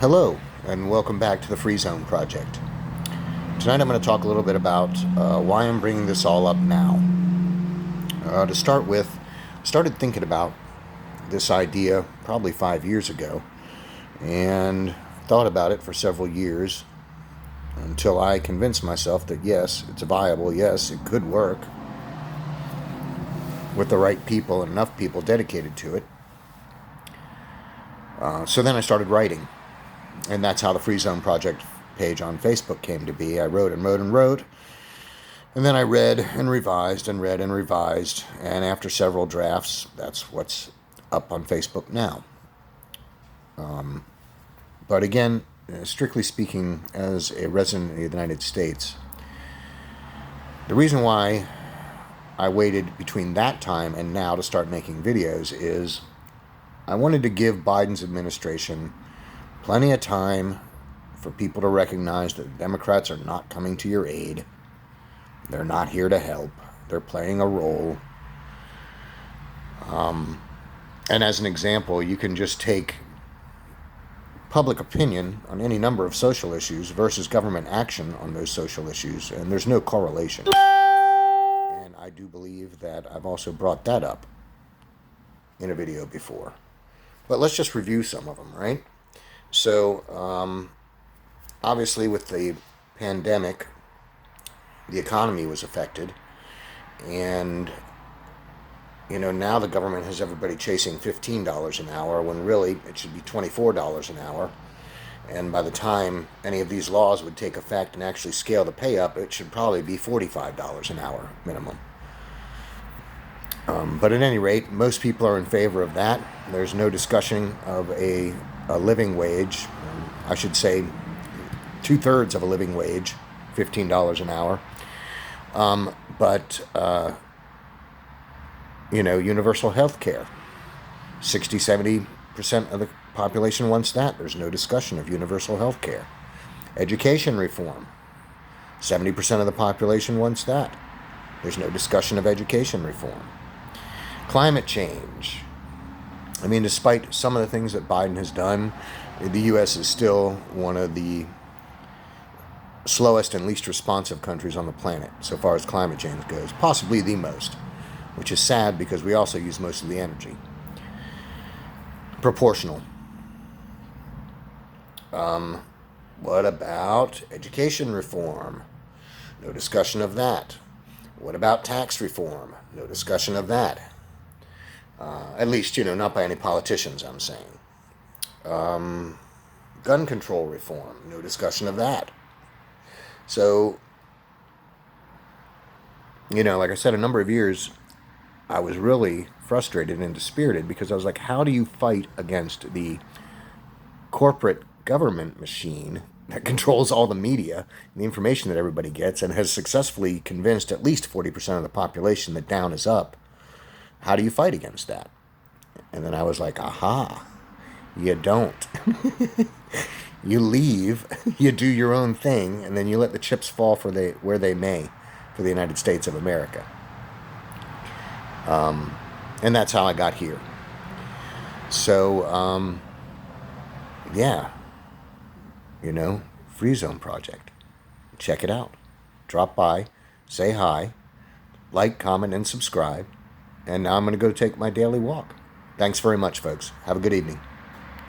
Hello, and welcome back to the Free Zone Project. Tonight I'm going to talk a little bit about why I'm bringing this all up now. To start with, I started thinking about this idea probably 5 years ago, and thought about it for several years until I convinced myself that yes, it's viable, yes, it could work with the right people and enough people dedicated to it. So then I started writing, and that's how the Free Zone Project page on Facebook came to be. I wrote and wrote and wrote, and then I read and revised and read and revised, and after several drafts, that's what's up on Facebook now. But again, strictly speaking, as a resident of the United States, the reason why I waited between that time and now to start making videos is I wanted to give Biden's administration plenty of time for people to recognize that the Democrats are not coming to your aid. They're not here to help. They're playing a role. And as an example, you can just take public opinion on any number of social issues versus government action on those social issues, and there's no correlation. And I do believe that I've also brought that up in a video before. But let's just review some of them, right? So, obviously, with the pandemic, the economy was affected, and now the government has everybody chasing $15 an hour when really it should be $24 an hour. And by the time any of these laws would take effect and actually scale the pay up, it should probably be $45 an hour minimum. But at any rate, most people are in favor of that. There's no discussion of a living wage. I should say 2/3 of a living wage, $15 an hour. Universal health care. 60-70% of the population wants that. There's no discussion of universal health care. Education reform. 70% of the population wants that. There's no discussion of education reform. Climate change. I mean, despite some of the things that Biden has done, the U.S. is still one of the slowest and least responsive countries on the planet so far as climate change goes. Possibly the most, which is sad because we also use most of the energy. Proportional. What about education reform? No discussion of that. What about tax reform? No discussion of that. At least, not by any politicians, I'm saying. Gun control reform. No discussion of that. So, like I said, a number of years, I was really frustrated and dispirited because I was like, how do you fight against the corporate government machine that controls all the media and the information that everybody gets and has successfully convinced at least 40% of the population that down is up? How do you fight against that? And then I was like, aha, you don't. You leave, you do your own thing, and then you let the chips fall where they may for the United States of America. And that's how I got here. So, yeah, Free Zone Project. Check it out. Drop by, say hi, like, comment, and subscribe. And now I'm going to go take my daily walk. Thanks very much, folks. Have a good evening.